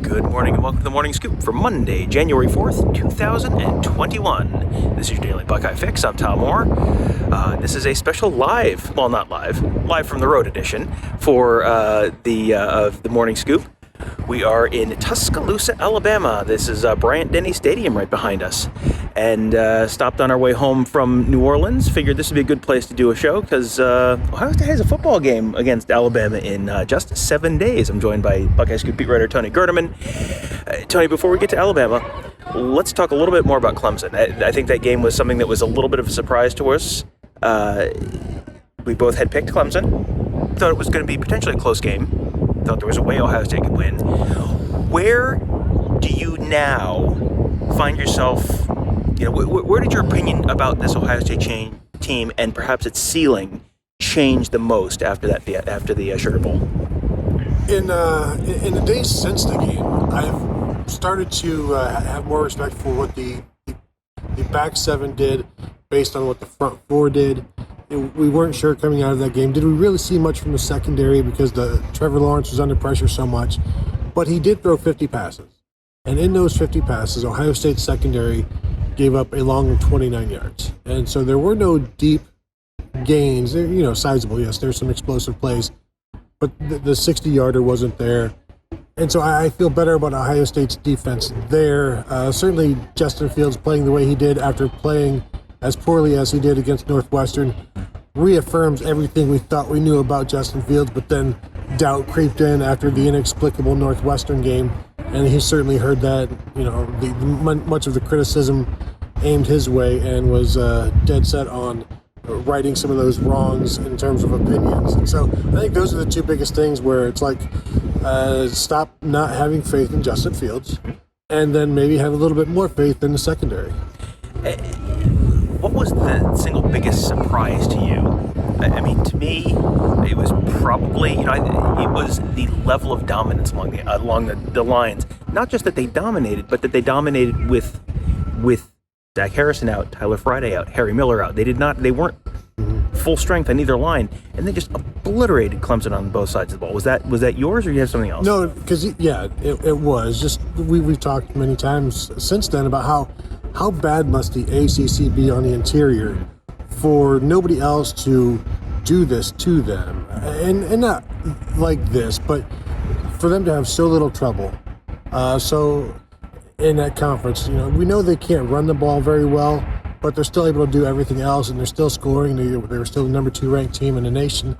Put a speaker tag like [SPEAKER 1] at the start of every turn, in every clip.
[SPEAKER 1] Good morning and welcome to the Morning Scoop for Monday, January 4th, 2021. This is your Daily Buckeye Fix. I'm Tom Orr. This is a special live from the road edition for the Morning Scoop. We are in Tuscaloosa, Alabama. This is Bryant-Denny Stadium right behind us. And stopped on our way home from New Orleans. Figured this would be a good place to do a show because Ohio State has a football game against Alabama in just 7 days. I'm joined by Buckeye Scoop beat writer Tony Gerdeman. Tony, before we get to Alabama, let's talk a little bit more about Clemson. I think that game was something that was a little bit of a surprise to us. We both had picked Clemson. Thought it was going to be potentially a close game. Thought there was a way Ohio State could win. Where do you now find yourself? Where did your opinion about this Ohio State team and perhaps its ceiling change the most after the Sugar Bowl?
[SPEAKER 2] In the days since the game, I've started to have more respect for what the back seven did based on what the front four did. We weren't sure coming out of that game. Did we really see much from the secondary because Trevor Lawrence was under pressure so much? But he did throw 50 passes. And in those 50 passes, Ohio State's secondary gave up a long 29 yards. And so there were no deep gains. They're, sizable, yes, there's some explosive plays. But the 60-yarder wasn't there. And so I feel better about Ohio State's defense there. Certainly Justin Fields playing the way he did after playing as poorly as he did against Northwestern reaffirms everything we thought we knew about Justin Fields, but then doubt creeped in after the inexplicable Northwestern game, and he certainly heard that. Much of the criticism aimed his way and was dead set on righting some of those wrongs in terms of opinions. And so I think those are the two biggest things where it's like stop not having faith in Justin Fields and then maybe have a little bit more faith in the secondary.
[SPEAKER 1] What was the single biggest surprise to you? I mean, to me, it was probably, it was the level of dominance along the lines. Not just that they dominated, but that they dominated with Zach Harrison out, Tyler Friday out, Harry Miller out. They weren't full strength on either line, and they just obliterated Clemson on both sides of the ball. Was that yours, or do you have something else?
[SPEAKER 2] No, because it was just we've talked many times since then about how bad must the ACC be on the interior for nobody else to do this to them, and not like this, but for them to have so little trouble. So in that conference, we know they can't run the ball very well, but they're still able to do everything else, and they're still scoring. They were still the number 2 ranked team in the nation.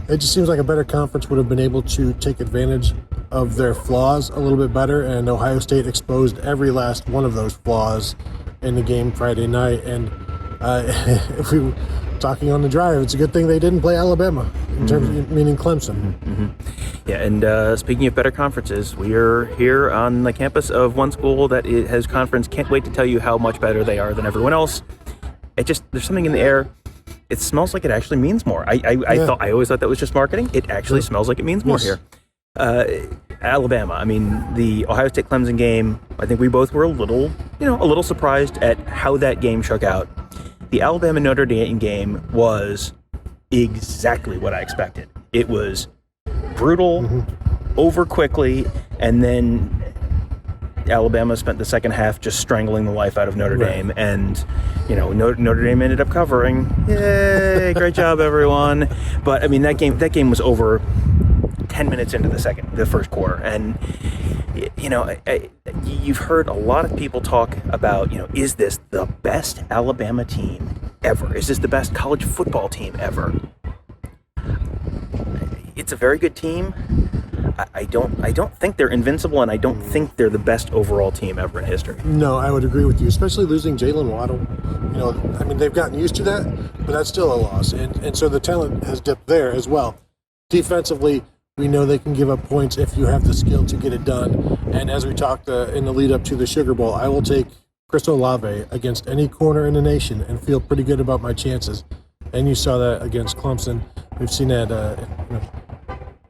[SPEAKER 2] It just seems like a better conference would have been able to take advantage of their flaws a little bit better, and Ohio State exposed every last one of those flaws in the game Friday night. And if we were talking on the drive, it's a good thing they didn't play Alabama, in terms of meaning Clemson.
[SPEAKER 1] Mm-hmm. Yeah, and speaking of better conferences, we are here on the campus of one school that has conference. Can't wait to tell you how much better they are than everyone else. There's something in the air. It smells like it actually means more. I always thought that was just marketing. It actually smells like it means more here. Alabama. I mean, the Ohio State Clemson game, I think we both were a little surprised at how that game shook out. The Alabama Notre Dame game was exactly what I expected. It was brutal, over quickly, and then Alabama spent the second half just strangling the life out of Notre Dame, and Notre Dame ended up covering. Yay! Great job, everyone. But I mean, that game was over 10 minutes into the first quarter, and you've heard a lot of people talk about, is this the best Alabama team ever? Is this the best college football team ever? It's a very good team. I don't think they're invincible, and I don't think they're the best overall team ever in history.
[SPEAKER 2] No, I would agree with you, especially losing Jalen Waddle. They've gotten used to that, but that's still a loss. And so the talent has dipped there as well. Defensively, we know they can give up points if you have the skill to get it done. And as we talked in the lead up to the Sugar Bowl, I will take Chris Olave against any corner in the nation and feel pretty good about my chances. And you saw that against Clemson. We've seen that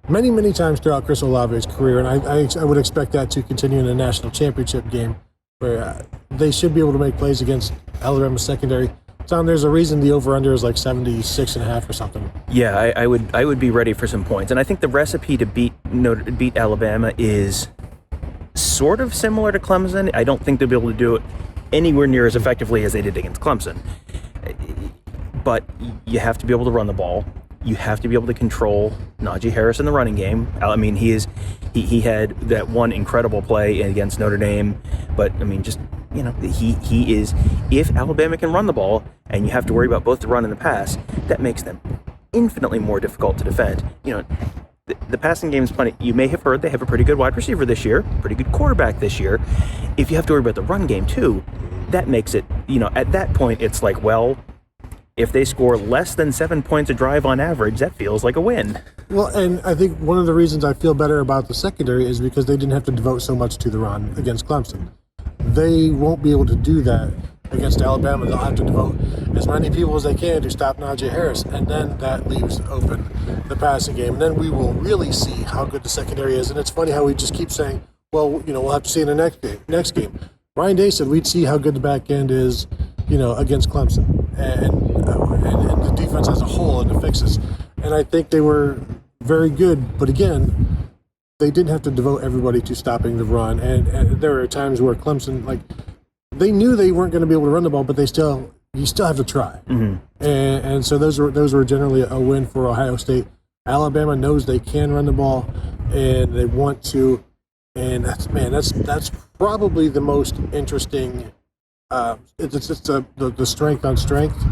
[SPEAKER 2] many, many times throughout Chris Olave's career, and I would expect that to continue in the national championship game, where they should be able to make plays against Alabama secondary. Tom, there's a reason the over-under is like 76.5 or something.
[SPEAKER 1] Yeah, I would be ready for some points, and I think the recipe to beat Alabama is sort of similar to Clemson. I don't think they'll be able to do it anywhere near as effectively as they did against Clemson. But you have to be able to run the ball. You have to be able to control Najee Harris in the running game. I mean, he had that one incredible play against Notre Dame, but I mean, just, you know, he is, if Alabama can run the ball and you have to worry about both the run and the pass, that makes them infinitely more difficult to defend. You know, the passing game is plenty. You may have heard they have a pretty good wide receiver this year, pretty good quarterback this year. If you have to worry about the run game too, that makes it, you know, at that point, it's like, well, if they score less than 7 points a drive on average, that feels like a win.
[SPEAKER 2] Well, and I think one of the reasons I feel better about the secondary is because they didn't have to devote so much to the run against Clemson. They won't be able to do that against Alabama. They'll have to devote as many people as they can to stop Najee Harris, and then that leaves open the passing game. And then we will really see how good the secondary is. And it's funny how we just keep saying, well, you know, we'll have to see in the next game. Bryant-Denny said we'd see how good the back end is, you know, against Clemson and the defense as a whole and the fixes. And I think they were very good, but again, they didn't have to devote everybody to stopping the run. And there are times where Clemson, like, they knew they weren't going to be able to run the ball, but you still have to try. Mm-hmm. And so those were generally a win for Ohio State. Alabama knows they can run the ball, and they want to. And that's probably the most interesting. It's the strength on strength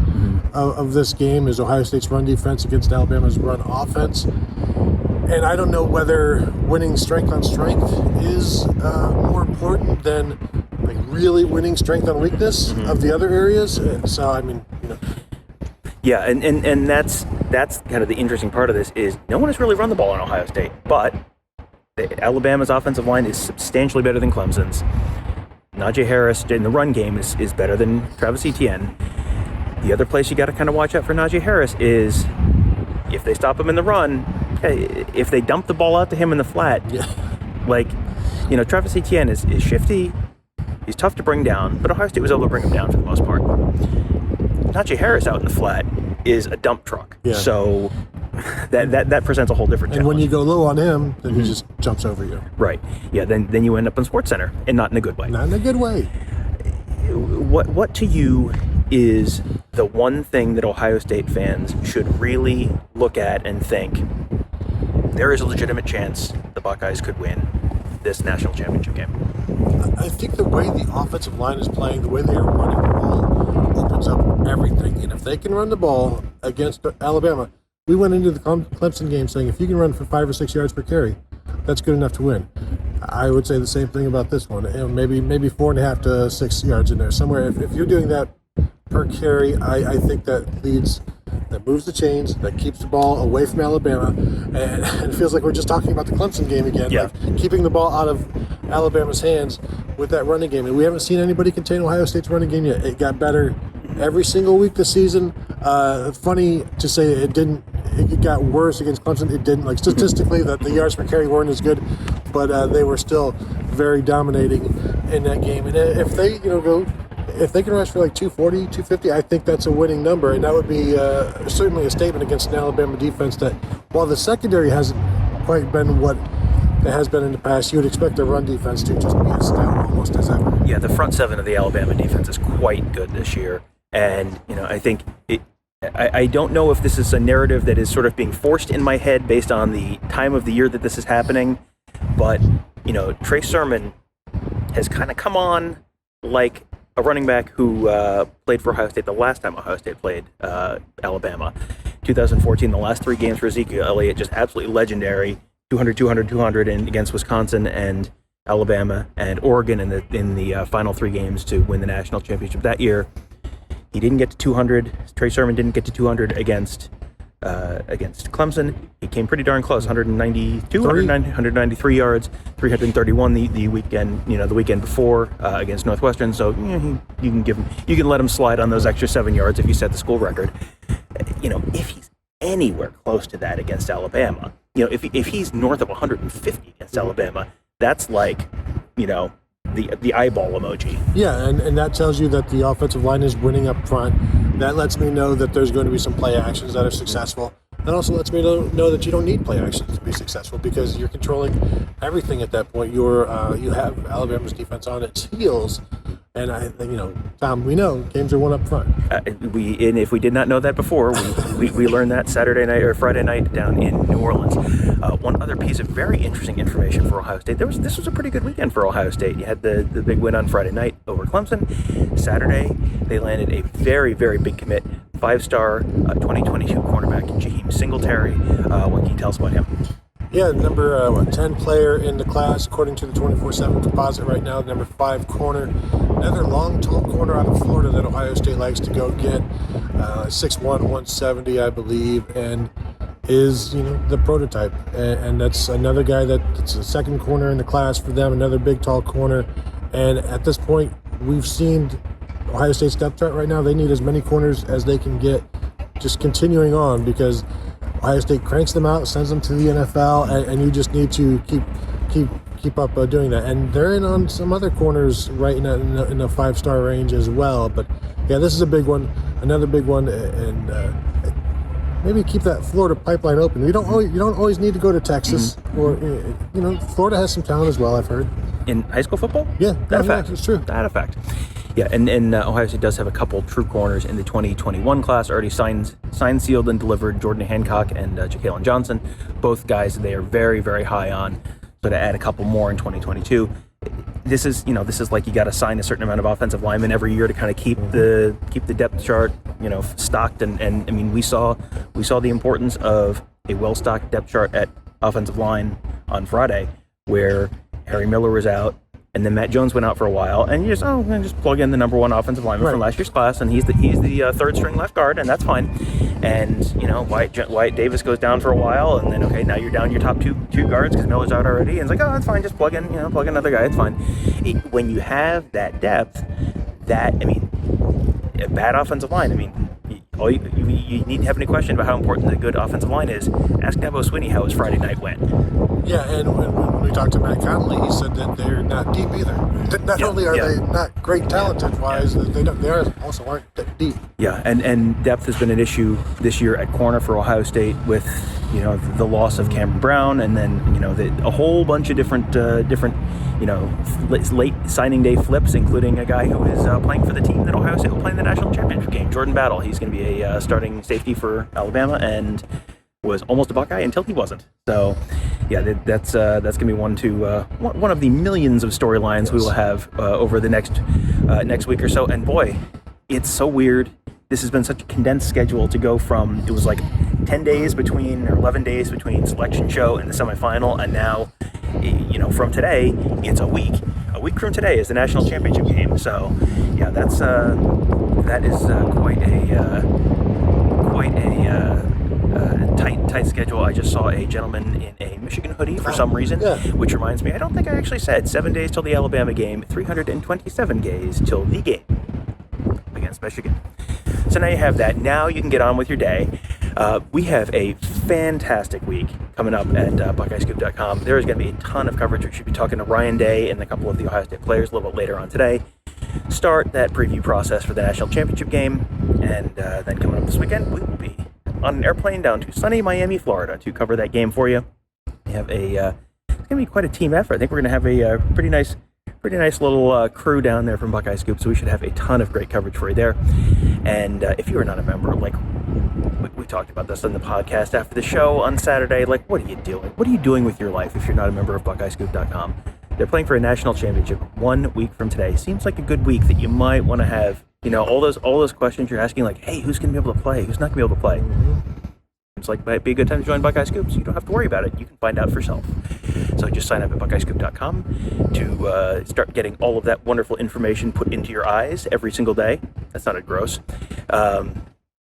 [SPEAKER 2] of this game is Ohio State's run defense against Alabama's run offense. And I don't know whether winning strength on strength is more important than like really winning strength on weakness of the other areas. So I mean, you know.
[SPEAKER 1] Yeah, and that's kind of the interesting part of this is no one has really run the ball in Ohio State, but Alabama's offensive line is substantially better than Clemson's. Najee Harris in the run game is better than Travis Etienne. The other place you got to kind of watch out for Najee Harris is if they stop him in the run, if they dump the ball out to him in the flat, like, you know, Travis Etienne is shifty. He's tough to bring down, but Ohio State was able to bring him down for the most part. Najee Harris out in the flat is a dump truck. Yeah. So that presents a whole different challenge.
[SPEAKER 2] And when you go low on him, then he just jumps over you.
[SPEAKER 1] Right. Yeah, then you end up in SportsCenter, and not in a good way.
[SPEAKER 2] Not in a good way.
[SPEAKER 1] What to you is the one thing that Ohio State fans should really look at and think, there is a legitimate chance the Buckeyes could win this national championship game?
[SPEAKER 2] I think the way the offensive line is playing, the way they are running the ball, opens up everything. And if they can run the ball against Alabama, we went into the Clemson game saying if you can run for 5 or 6 yards per carry, that's good enough to win. I would say the same thing about this one. And maybe 4.5 to 6 yards in there somewhere. If you're doing that per carry, I think that moves the chains, that keeps the ball away from Alabama, and it feels like we're just talking about the Clemson game again.
[SPEAKER 1] Yeah.
[SPEAKER 2] Like keeping the ball out of Alabama's hands with that running game. And we haven't seen anybody contain Ohio State's running game yet. It got better every single week this season. Funny to say it didn't. It got worse against Clemson. It didn't. Like statistically, the yards per carry weren't as good, but they were still very dominating in that game. And if they, if they can rush for like 240, 250, I think that's a winning number. And that would be certainly a statement against an Alabama defense that, while the secondary hasn't quite been what it has been in the past, you would expect the run defense to just be as stout almost as ever.
[SPEAKER 1] Yeah, the front seven of the Alabama defense is quite good this year. And, I think I don't know if this is a narrative that is sort of being forced in my head based on the time of the year that this is happening. But, Trey Sermon has kind of come on like a running back who played for Ohio State the last time Ohio State played Alabama. 2014, the last 3 games for Ezekiel Elliott, just absolutely legendary. 200, 200, 200 against Wisconsin and Alabama and Oregon in the final 3 games to win the national championship that year. He didn't get to 200. Trey Sermon didn't get to 200 against Clemson. He came pretty darn close, 193 yards, 331 the weekend, the weekend before against Northwestern. So you can let him slide on those extra 7 yards if you set the school record. If he's anywhere close to that against Alabama, if he's north of 150 against Alabama, that's like, the eyeball emoji.
[SPEAKER 2] Yeah, and that tells you that the offensive line is winning up front. That lets me know that there's going to be some play actions that are successful. That also lets me know that you don't need play action to be successful because you're controlling everything at that point. You have Alabama's defense on its heels. And Tom, we know games are won up front.
[SPEAKER 1] And if we did not know that before, we learned that Saturday night or Friday night down in New Orleans. One other piece of very interesting information for Ohio State. This was a pretty good weekend for Ohio State. You had the big win on Friday night over Clemson. Saturday, they landed a very, very big commit, 5-star 2022 cornerback, Jaheim Singletary. What can you tell us about him?
[SPEAKER 2] Yeah, number 10 player in the class, according to the 24/7 composite right now, number 5 corner. Another long, tall corner out of Florida that Ohio State likes to go get. 6'1", 170, I believe, and is, the prototype. And that's another guy that's a second corner in the class for them, another big, tall corner. And at this point, we've seen Ohio State's depth chart right now. They need as many corners as they can get, just continuing on, because Ohio State cranks them out, sends them to the NFL, and you just need to keep up doing that. And they're in on some other corners right in the 5-star range as well. But yeah, this is a big one, another big one, and maybe keep that Florida pipeline open. You don't always need to go to Texas, or Florida has some talent as well, I've heard.
[SPEAKER 1] In high school football?
[SPEAKER 2] Yeah,
[SPEAKER 1] that a fact.
[SPEAKER 2] It's true.
[SPEAKER 1] That a fact. Yeah, and Ohio State does have a couple true corners in the 2021 class, already signed, sealed, and delivered. Jordan Hancock and Ja'Kalen Johnson, both guys they are very, very high on. So to add a couple more in 2022, this is like you got to sign a certain amount of offensive linemen every year to kind of keep the depth chart stocked. And I mean we saw the importance of a well-stocked depth chart at offensive line on Friday, where Harry Miller was out. And then Matt Jones went out for a while, and you just plug in the number 1 offensive lineman from last year's class, and he's the third string left guard, and that's fine. And Wyatt Davis goes down for a while, and then now you're down your top two guards because Miller's out already, and it's like, oh, that's fine, just plug in another guy, it's fine. When you have that depth, a bad offensive line, you need to have any question about how important a good offensive line is. Ask Dabo Swinney how his Friday night went.
[SPEAKER 2] Yeah, and when we talked to Matt Connolly, he said that they're not deep either. Not only are they not great talented-wise, they also aren't that deep.
[SPEAKER 1] Yeah, and depth has been an issue this year at corner for Ohio State with the loss of Cameron Brown, and then a whole bunch of different late signing day flips, including a guy who is playing for the team that Ohio State will play in the national championship game, Jordan Battle. He's going to be a starting safety for Alabama and was almost a Buckeye until he wasn't. So, yeah, that's going to be one of the millions of storylines we will have over the next week or so. And boy, it's so weird. This has been such a condensed schedule to go from, it was like 10 days between, or 11 days between selection show and the semifinal, and now, from today, it's a week. A week from today is the national championship game. So, yeah, that is quite a tight schedule. I just saw a gentleman in a Michigan hoodie for some reason, which reminds me, I don't think I actually said 7 days till the Alabama game, 327 days till the game against Michigan. So now you have that. Now you can get on with your day. We have a fantastic week coming up at BuckeyeScoop.com. There is going to be a ton of coverage. We should be talking to Ryan Day and a couple of the Ohio State players a little bit later on today. Start that preview process for the national championship game. And then coming up this weekend, we will be on an airplane down to sunny Miami, Florida to cover that game for you. We have it's going to be quite a team effort. I think we're going to have a pretty nice little crew down there from Buckeye Scoop, so we should have a ton of great coverage for you there. And if you are not a member, we talked about this on the podcast after the show on Saturday, what are you doing? What are you doing with your life if you're not a member of BuckeyeScoop.com? They're playing for a national championship 1 week from today. Seems like a good week that you might want to have, all those questions you're asking, like, hey, who's going to be able to play? Who's not going to be able to play? Seems like might be a good time to join Buckeye Scoop, so you don't have to worry about it. You can find out for yourself. So just sign up at BuckeyeScoop.com to start getting all of that wonderful information put into your eyes every single day. That sounded gross.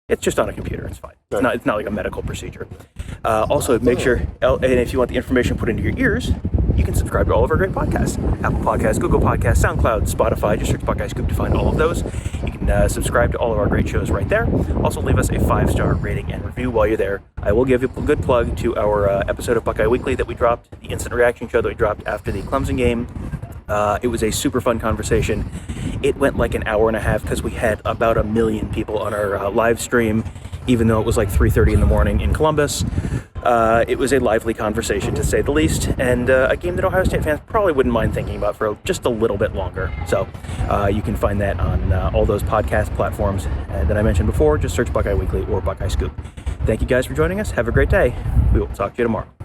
[SPEAKER 1] It's just on a computer. It's fine. It's not like a medical procedure. Also, make sure, and if you want the information put into your ears, you can subscribe to all of our great podcasts. Apple Podcasts, Google Podcasts, SoundCloud, Spotify. Just search Buckeye Scoop to find all of those. You can subscribe to all of our great shows right there. Also, leave us a 5-star rating and review while you're there. I will give you a good plug to our episode of Buckeye Weekly that we dropped, the instant reaction show that we dropped after the Clemson game. It was a super fun conversation. It went like an hour and a half because we had about 1 million people on our live stream. even though it was like 3:30 in the morning in Columbus. It was a lively conversation, to say the least, and a game that Ohio State fans probably wouldn't mind thinking about for just a little bit longer. So you can find that on all those podcast platforms that I mentioned before. Just search Buckeye Weekly or Buckeye Scoop. Thank you guys for joining us. Have a great day. We will talk to you tomorrow.